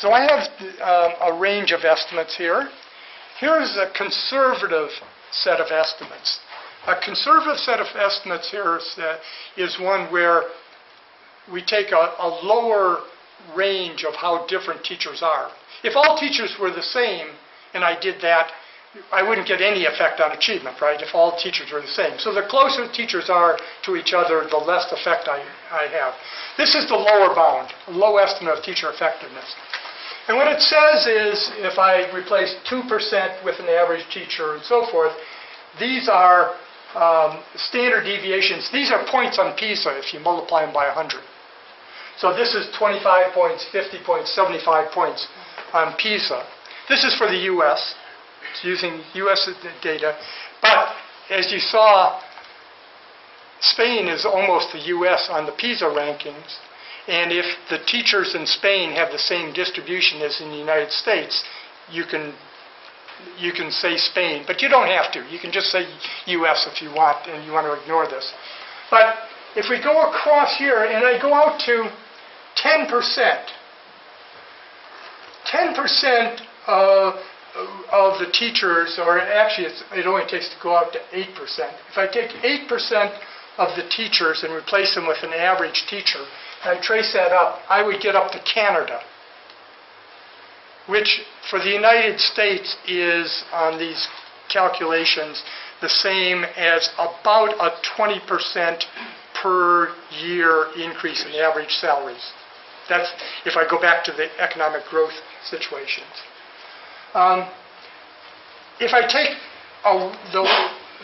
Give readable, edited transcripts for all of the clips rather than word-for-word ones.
So I have a range of estimates here. Here's a conservative set of estimates. A conservative set of estimates here is one where we take a lower range of how different teachers are. If all teachers were the same, and I did that, I wouldn't get any effect on achievement, right, if all teachers were the same. So the closer teachers are to each other, the less effect I have. This is the lower bound, a low estimate of teacher effectiveness. And what it says is, if I replace 2% with an average teacher and so forth, these are standard deviations. These are points on PISA if you multiply them by 100. So this is 25 points, 50 points, 75 points on PISA. This is for the U.S. It's using U.S. data. But as you saw, Spain is almost the U.S. on the PISA rankings. And if the teachers in Spain have the same distribution as in the United States, you can say Spain, but you don't have to. You can just say U.S. if you want, and you want to ignore this. But if we go across here, and I go out to 10%, 10% of the teachers, or actually it only takes to go out to 8%. If I take 8% of the teachers and replace them with an average teacher, and I trace that up, I would get up to Canada, which for the United States is, on these calculations, the same as about a 20% per year increase in average salaries. That's if I go back to the economic growth situations. If I take the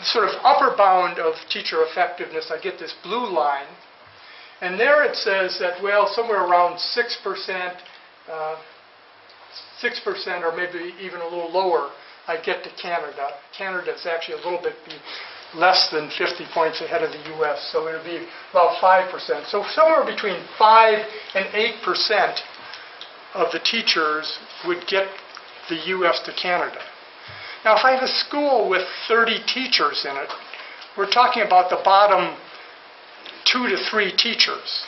sort of upper bound of teacher effectiveness, I get this blue line. And there it says that, well, somewhere around 6%, 6% or maybe even a little lower, I get to Canada. Canada is actually a little bit less than 50 points ahead of the U.S., so it would be about 5%. So somewhere between 5 and 8% of the teachers would get the U.S. to Canada. Now, if I have a school with 30 teachers in it, we're talking about the bottom 2 to 3 teachers.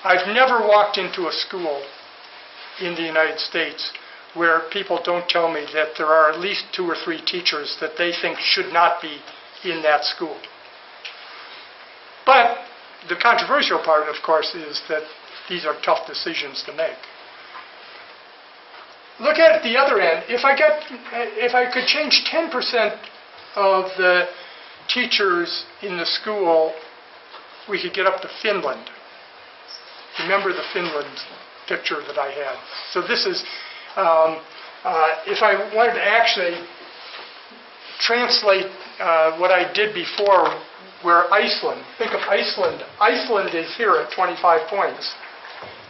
I've never walked into a school in the United States where people don't tell me that there are at least 2 or 3 teachers that they think should not be in that school. But the controversial part, of course, is that these are tough decisions to make. Look at the other end. If I could change 10% of the teachers in the school, we could get up to Finland. Remember the Finland picture that I had. So this is, if I wanted to actually translate what I did before, where Iceland, think of Iceland. Iceland is here at 25 points.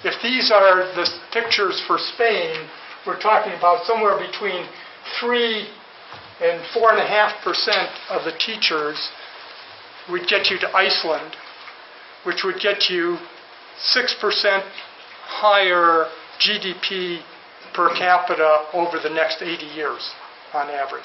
If these are the pictures for Spain, we're talking about somewhere between 3 and 4.5% of the teachers would get you to Iceland, which would get you 6% higher GDP per capita over the next 80 years on average.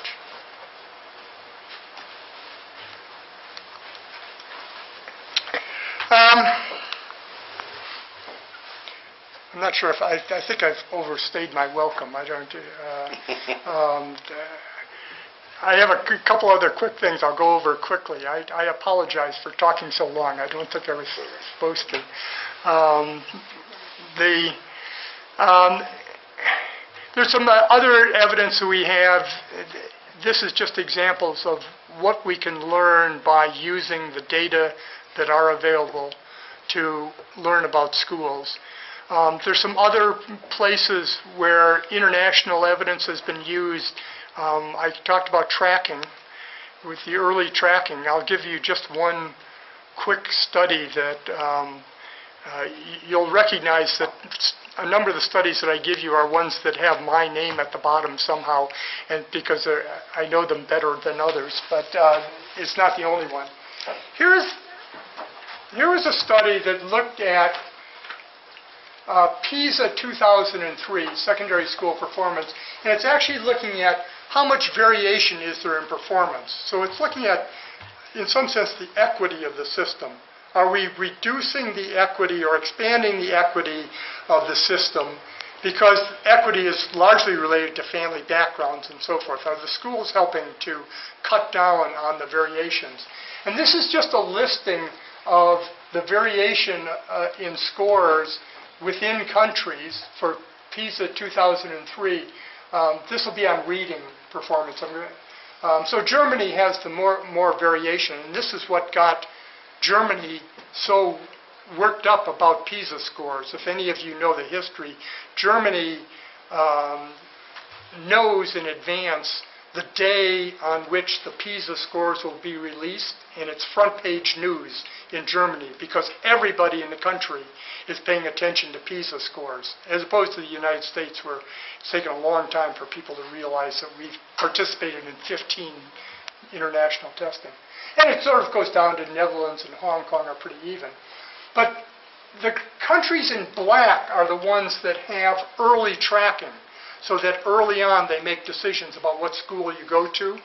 I'm not sure if I think I've overstayed my welcome. I don't. I have a couple other quick things I'll go over quickly. I apologize for talking so long. I don't think I was supposed to. There's some other evidence that we have. This is just examples of what we can learn by using the data that are available to learn about schools. There's some other places where international evidence has been used. I talked about tracking. With the early tracking, I'll give you just one quick study that you'll recognize that a number of the studies that I give you are ones that have my name at the bottom somehow, and because I know them better than others, but it's not the only one. Here was a study that looked at PISA 2003, secondary school performance, and it's actually looking at how much variation is there in performance. So it's looking at, in some sense, the equity of the system. Are we reducing the equity or expanding the equity of the system because equity is largely related to family backgrounds and so forth. Are the schools helping to cut down on the variations? And this is just a listing of the variation in scores within countries for PISA 2003. This will be on reading performance. So Germany has the more variation, and this is what got Germany so worked up about PISA scores. If any of you know the history, Germany knows in advance the day on which the PISA scores will be released, and it's front page news in Germany because everybody in the country is paying attention to PISA scores, as opposed to the United States, where it's taken a long time for people to realize that we've participated in 15 international testing. And it sort of goes down to Netherlands and Hong Kong are pretty even. But the countries in black are the ones that have early tracking, so that early on they make decisions about what school you go to.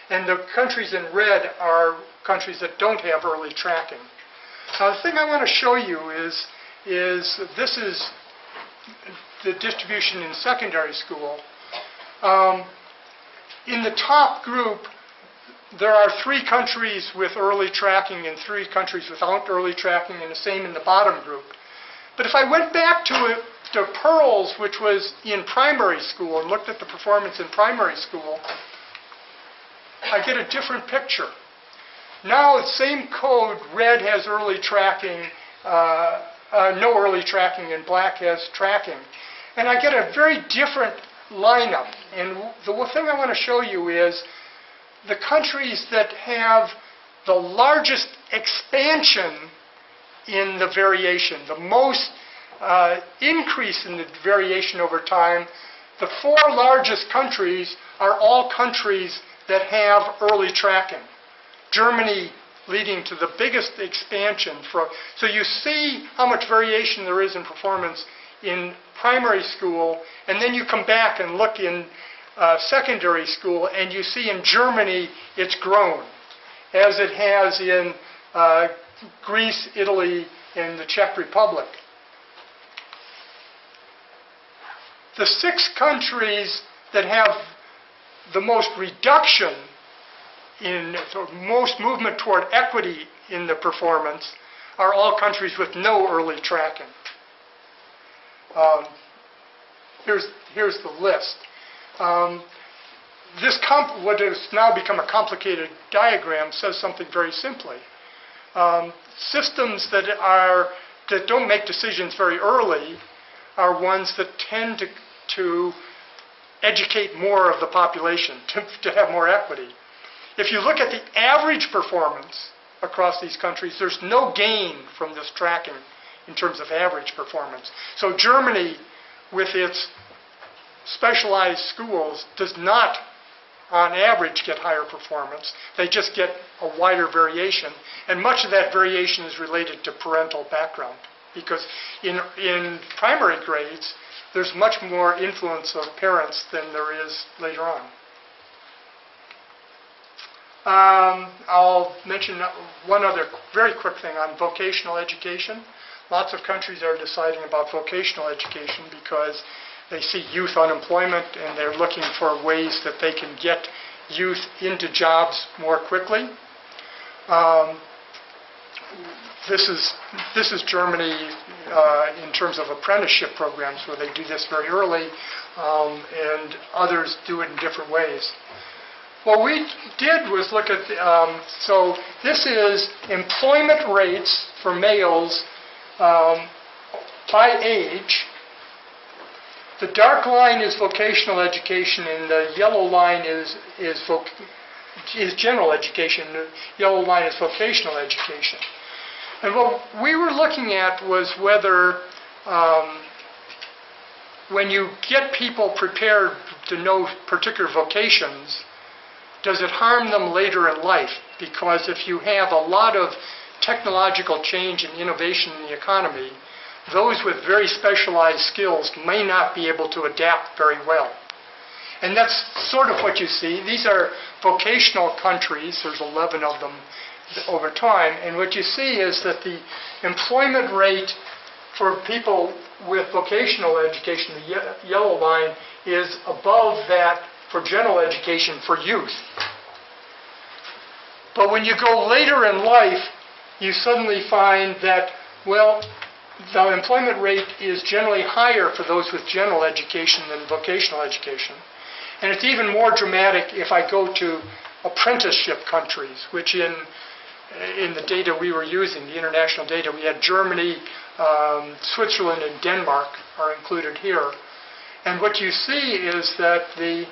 And the countries in red are countries that don't have early tracking. Now the thing I want to show you is this is the distribution in secondary school. In the top group, there are 3 countries with early tracking and 3 countries without early tracking, and the same in the bottom group. But if I went back to Pearls, which was in primary school, and looked at the performance in primary school, I get a different picture. Now, the same code, red has early tracking, no early tracking, and black has tracking. And I get a very different lineup. And the thing I want to show you is the countries that have the largest expansion in the variation, the most increase in the variation over time. The 4 largest countries are all countries that have early tracking. Germany leading to the biggest expansion. So you see how much variation there is in performance in primary school, and then you come back and look in secondary school, and you see in Germany it's grown, as it has in Greece, Italy, and the Czech Republic. The 6 countries that have the most reduction in, or most movement toward equity in the performance are all countries with no early tracking. Here's the list. What has now become a complicated diagram says something very simply. Systems that don't make decisions very early are ones that tend to educate more of the population, to have more equity. If you look at the average performance across these countries, there's no gain from this tracking in terms of average performance. So Germany, with its specialized schools, does not, on average, get higher performance. They just get a wider variation. And much of that variation is related to parental background. Because in primary grades, there's much more influence of parents than there is later on. I'll mention one other very quick thing on vocational education. Lots of countries are deciding about vocational education because they see youth unemployment and they're looking for ways that they can get youth into jobs more quickly. This is Germany in terms of apprenticeship programs where they do this very early, and others do it in different ways. What we did was look at, so this is employment rates for males by age. The dark line is vocational education, and the yellow line is general education. The yellow line is vocational education. And what we were looking at was whether when you get people prepared to know particular vocations, does it harm them later in life? Because if you have a lot of technological change and innovation in the economy, those with very specialized skills may not be able to adapt very well. And that's sort of what you see. These are vocational countries. There's 11 of them over time. And what you see is that the employment rate for people with vocational education, the yellow line is above that for general education for youth. But when you go later in life, you suddenly find that, well, the employment rate is generally higher for those with general education than vocational education. And it's even more dramatic if I go to apprenticeship countries, which in the data we were using, the international data, we had Germany, Switzerland, and Denmark are included here. And what you see is that the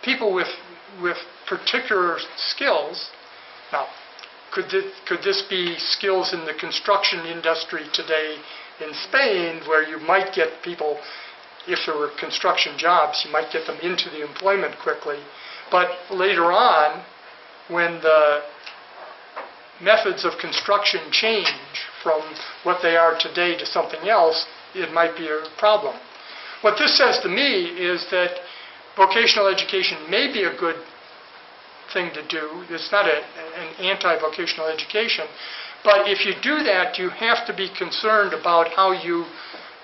people with particular skills, now, could this be skills in the construction industry today in Spain, where you might get people, if there were construction jobs, you might get them into the employment quickly. But later on, when the methods of construction change from what they are today to something else, it might be a problem. What this says to me is that vocational education may be a good thing to do. It's not an anti-vocational education. But if you do that, you have to be concerned about how you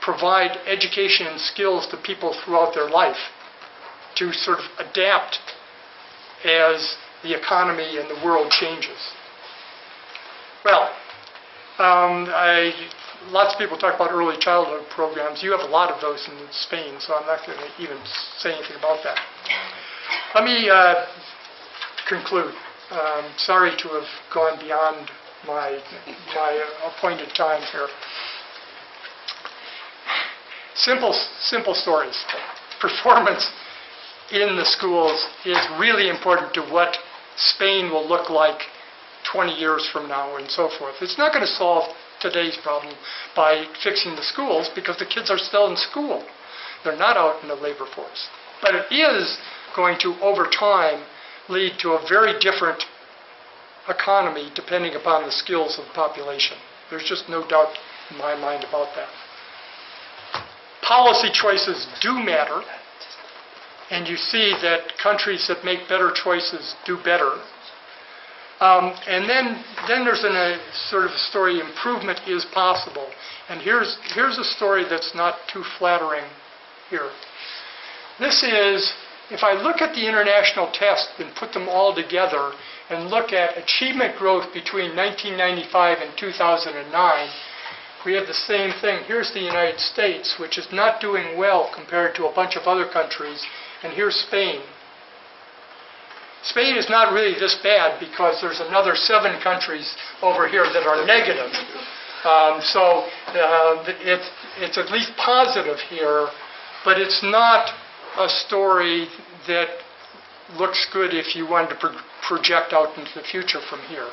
provide education and skills to people throughout their life to sort of adapt as the economy and the world changes. Well, lots of people talk about early childhood programs. You have a lot of those in Spain, so I'm not going to even say anything about that. Let me conclude. Sorry to have gone beyond my appointed time here. Simple stories. Performance in the schools is really important to what Spain will look like 20 years from now and so forth. It's not going to solve today's problem by fixing the schools because the kids are still in school. They're not out in the labor force. But it is going to, over time, lead to a very different economy depending upon the skills of the population. There's just no doubt in my mind about that. Policy choices do matter, and you see that countries that make better choices do better. And then there's a sort of story, improvement is possible. And here's a story that's not too flattering here. This is, if I look at the international test and put them all together and look at achievement growth between 1995 and 2009, we have the same thing. Here's the United States, which is not doing well compared to a bunch of other countries, and here's Spain. Spain is not really this bad because there's another 7 countries over here that are negative. So it's at least positive here, but it's not a story that looks good if you wanted to project out into the future from here.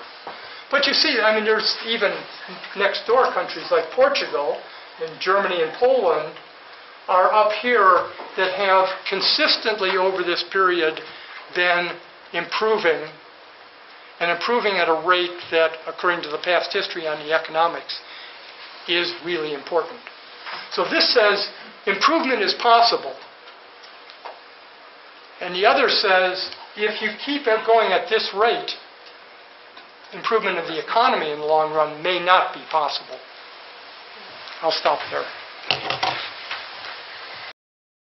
But you see, I mean, there's even next door countries like Portugal and Germany and Poland are up here that have consistently over this period been improving, and improving at a rate that, according to the past history on the economics, is really important. So this says improvement is possible. And the other says, if you keep it going at this rate, improvement of the economy in the long run may not be possible. I'll stop there.